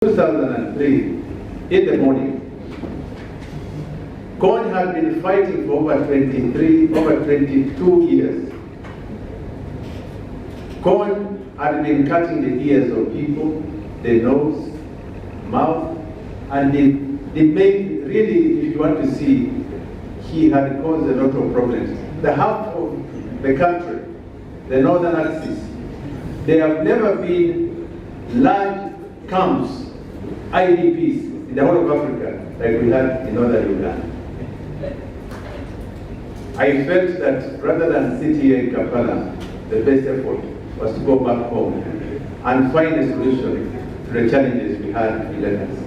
2003, in the morning, Kony had been fighting for over 22 years. Kony had been cutting the ears of people, the nose, mouth, and the main, really, if you want to see, he had caused a lot of problems. The half of the country, the northern axis, there have never been large camps, IDPs, in the whole of Africa, like we had in northern Uganda. I felt that rather than sit here in Kampala, the best effort was to go back home and find a solution to the challenges we had in Rwadans.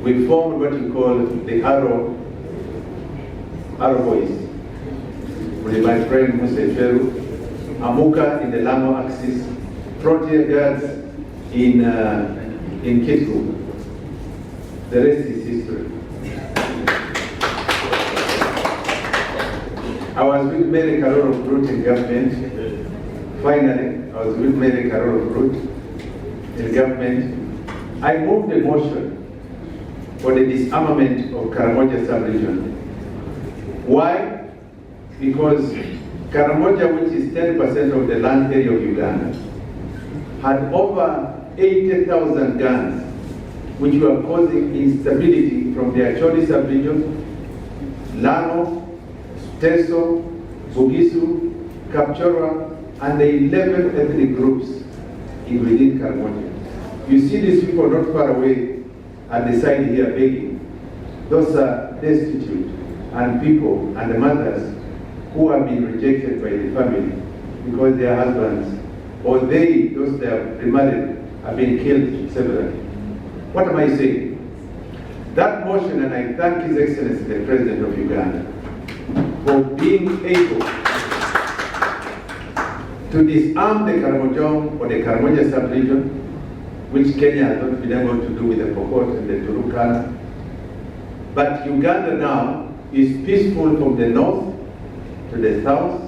We formed what we call the Arrow Boys, with my friend Musa Feru, Amuka in the Lamo axis, Frontier Guards in Kitgum. The rest is history. I was with Mary Karolo Fruit in government. Finally, I was with Mary Karolo Fruit in government. I moved a motion for the disarmament of Karamoja sub-region. Why? Because Karamoja, which is 10% of the land area of Uganda, had over 80,000 guns, which were causing instability from the Acholi sub-region, Lamo, Teso, Bugisu, Kapchorwa, and the 11 ethnic groups within Karamoja. You see these people not far away at the side here begging. Those are destitute and people and the mothers who have been rejected by the family because their husbands or those that have remarried have been killed severally. What am I saying? That motion, and I thank His Excellency the President of Uganda for being able to disarm the Karamojong or the Karamoja sub-region, which Kenya has not been able to do with the Pokot and the Turkana. But Uganda now is peaceful from the north to the south,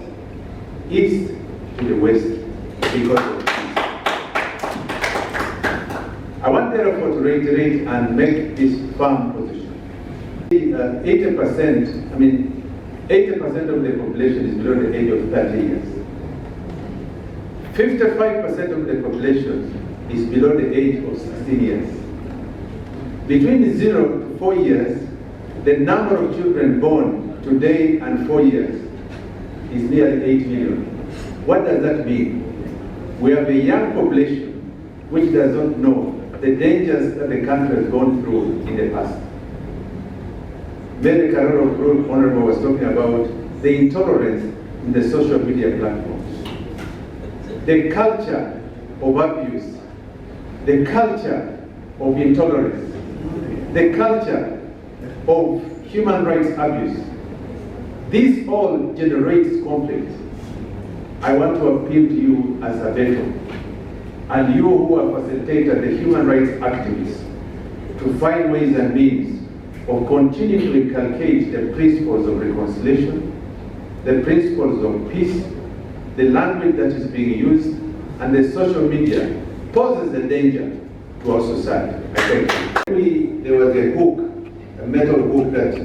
east to the west, because of peace. I want therefore to reiterate and make this firm position. 80% of the population is below the age of 30 years. 55% of the population is below the age of 16 years. Between 0 to 4 years, the number of children born today and 4 years is nearly 8 million. What does that mean? We have a young population which does not know the dangers that the country has gone through in the past. Mary Karolo Fruit, Honorable, was talking about the intolerance in the social media platforms, the culture of abuse, the culture of intolerance, the culture of human rights abuse. This all generates conflict. I want to appeal to you as ABETO, and you who are facilitated, the human rights activists, to find ways and means of continuing to inculcate the principles of reconciliation, the principles of peace, the language that is being used, and the social media poses a danger to our society. I thank you. There was a hook, a metal hook that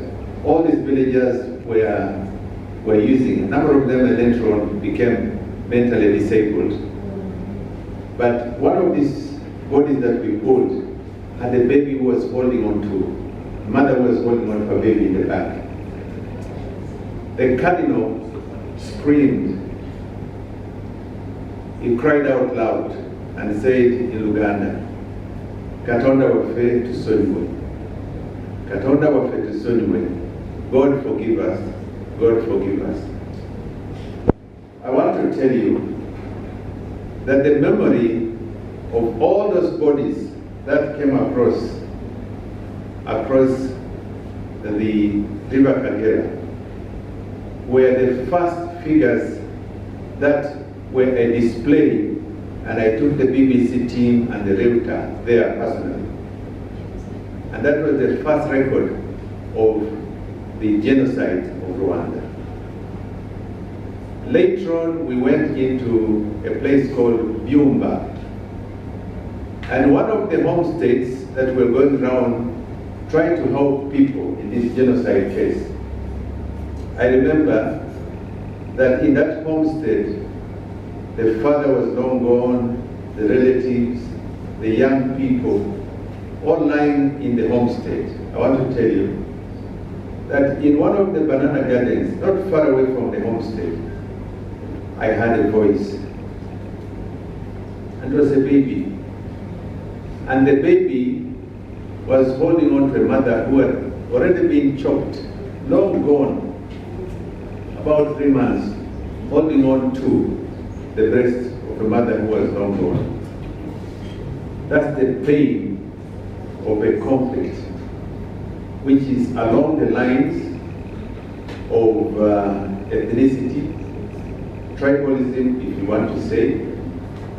all these villagers were using. A number of them later on became mentally disabled. But one of these bodies that we pulled had a baby who was holding on to. Mother was holding on to a baby in the back. The cardinal screamed. He cried out loud and said in Luganda, Katonda wafe tusonyiwe. Katonda wafe tusonyiwe. God forgive us. God forgive us. I want to tell you that the memory of all those bodies that came across the River Kagera were the first figures that were a display, and I took the BBC team and the Reuter there personally. And that was the first record of the genocide of Rwanda. Later on, we went into a place called Byumba, And one of the homestays that were going around trying to help people in this genocide case, I remember that in that homestead, the father was long gone, the relatives, the young people, all lying in the homestead. I want to tell you that in one of the banana gardens, not far away from the homestead, I heard a voice. And it was a baby. And the baby was holding on to a mother who had already been chopped, long gone, about 3 months, holding on to the breast of a mother who was long gone. That's the pain of a conflict, which is along the lines of ethnicity, tribalism, if you want to say,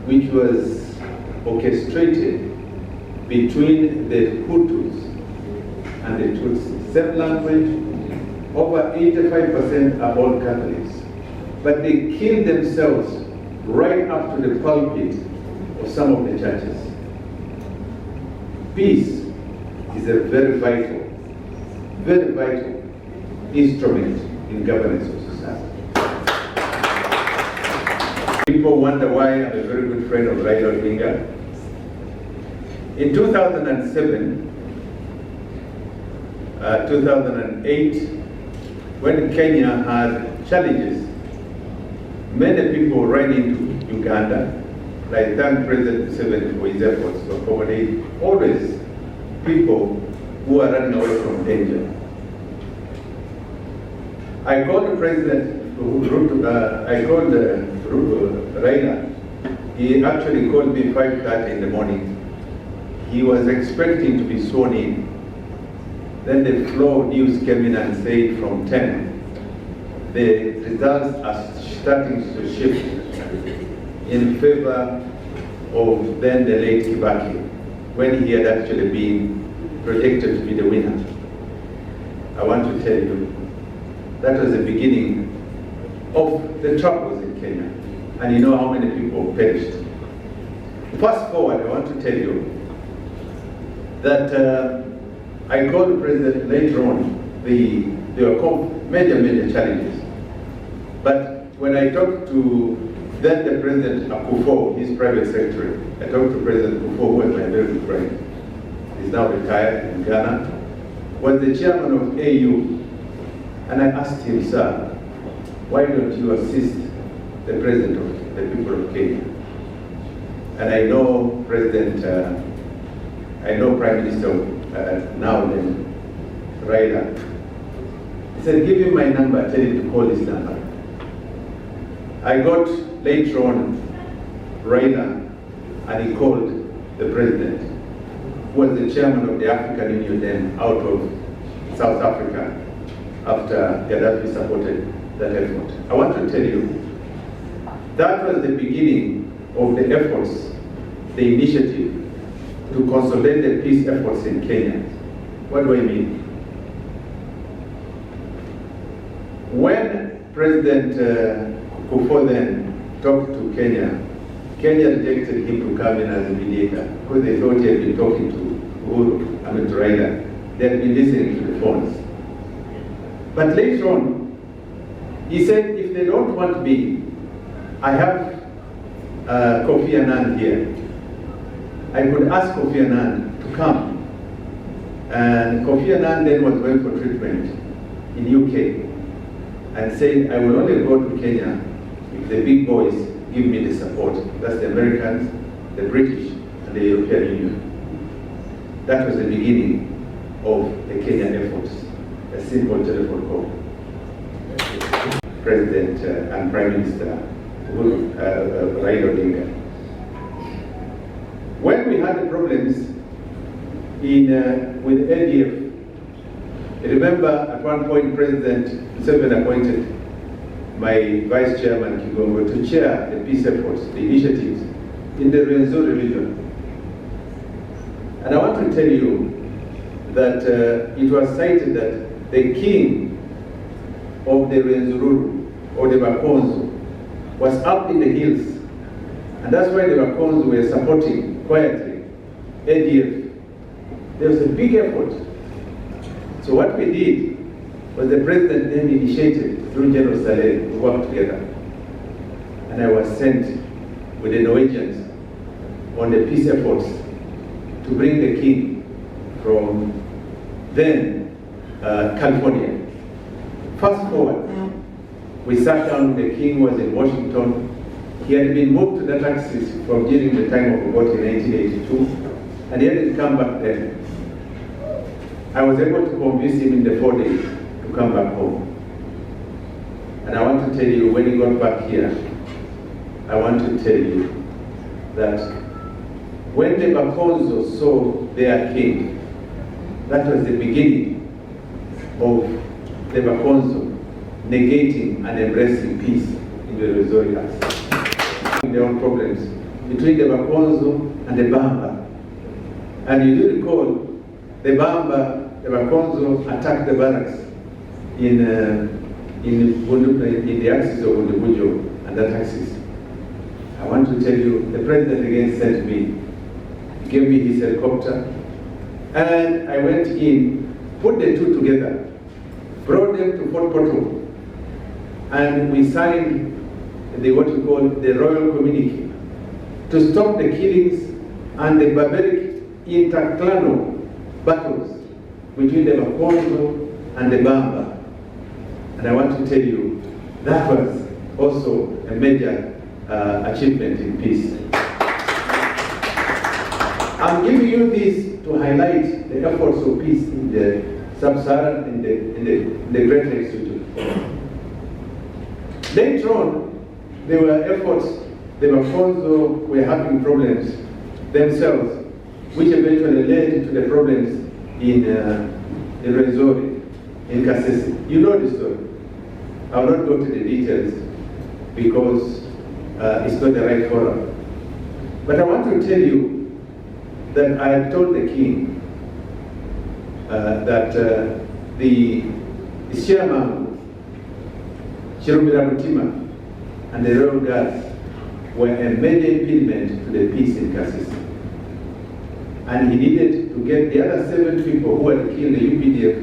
which was orchestrated between the Hutus and the Tutsis. Same language, over 85% are all Catholics. But they killed themselves right up to the pulpit of some of the churches. Peace is a very vital instrument in governance of society. People wonder why I'm a very good friend of Raila Odinga. In 2007, 2008, when Kenya had challenges, many people ran into Uganda. I thank President Museveni for his efforts to accommodate always people who are running away from danger. I called the President, Raila. He actually called me 5:30 in the morning. He was expecting to be sworn in. Then the flow of news came in and said from 10, the results are starting to shift in favor of then the late Kibaki, when he had actually been predicted to be the winner. I want to tell you, that was the beginning of the troubles in Kenya. And you know how many people perished. Fast forward, I want to tell you that I called the president later on. There were major challenges. But when I talked to then the President Akufo, his private secretary, I talked to President Akufo, who was my very good friend. He's now retired in Ghana, was the chairman of AU. And I asked him, sir, why don't you assist the president of the people of Kenya? And I know Prime Minister now then, Raila. He said, give him my number, tell him to call this number. I got later on Raila, and he called the president, who was the chairman of the African Union then out of South Africa after Gaddafi supported that effort. I want to tell you, that was the beginning of the efforts, the initiative to consolidate the peace efforts in Kenya. What do I mean? When President Akufo then talked to Kenya rejected him to come in as a mediator because they thought he had been talking to Raila. They had been listening to the phones. But later on, he said, if they don't want me, I have Kofi Annan here. I could ask Kofi Annan to come. And Kofi Annan then was going for treatment in UK and said, I will only go to Kenya if the big boys give me the support. That's the Americans, the British, and the European Union. That was the beginning of the Kenyan efforts. A simple telephone call. President and Prime Minister Raila Odinga. When we had the problems with ADF, I remember at one point President Museveni appointed my Vice Chairman Kigongo to chair the peace efforts, the initiatives in the Rwanda region. And I want to tell you that it was cited that the king of the Rwenzururu, or the Bakonzo, was up in the hills. And that's why the Bakonzo were supporting quietly ADF. There was a big effort. So what we did was the president then initiated through General Saleh to work together. And I was sent with the Norwegians on the peace efforts to bring the king from then California. Fast forward, we sat down, the king was in Washington. He had been moved to that axis from during the time of the vote in 1982, and he hadn't come back then. I was able to convince him in the 4 days to come back home. And I want to tell you, when he got back here, I want to tell you that when the Bakonzo saw their king, that was the beginning of the Bakonzo negating and embracing peace in the Rwadans. Their own problems between the Bakonzo and the Bamba. And you do recall, the Bakonzo attacked the barracks in the axis of Bundubujo and that axis. I want to tell you, the president again sent me, gave me his helicopter, and I went in, put the two together, brought them to Fort Portal, and we signed what we call the Royal Communique to stop the killings and the barbaric interclanal battles between the Bakonzo and the Bamba. And I want to tell you, that was also a major achievement in peace. I'm giving you this to highlight the efforts of peace in the sub-Saharan, in the Greater Institute. Later on, there were efforts, the Bakonzo were having problems themselves, which eventually led to the problems in Rwenzori, in Kasese. You know the story. I will not go to the details because it's not the right forum. But I want to tell you that I have told the king that the chairman, Chirumira Mutima, and the Royal Guards were a major impediment to the peace in Kasese. And he needed to get the other 7 people who had killed the UPDF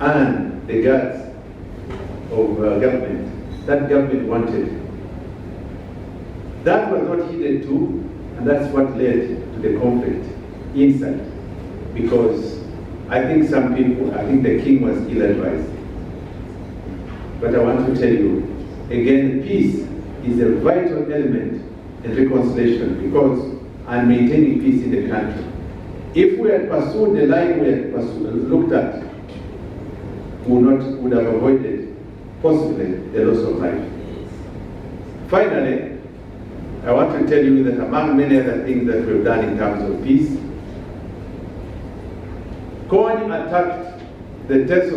and the guards of government. That government wanted. That was not heeded too, and that's what led to the conflict inside. Because I think some people, I think the king was ill-advised. But I want to tell you, again, peace is a vital element in reconciliation because I'm maintaining peace in the country. If we had pursued the line we had looked at, we would have avoided possibly the loss of life. Finally, I want to tell you that among many other things that we've done in terms of peace, Kony attacked the Teso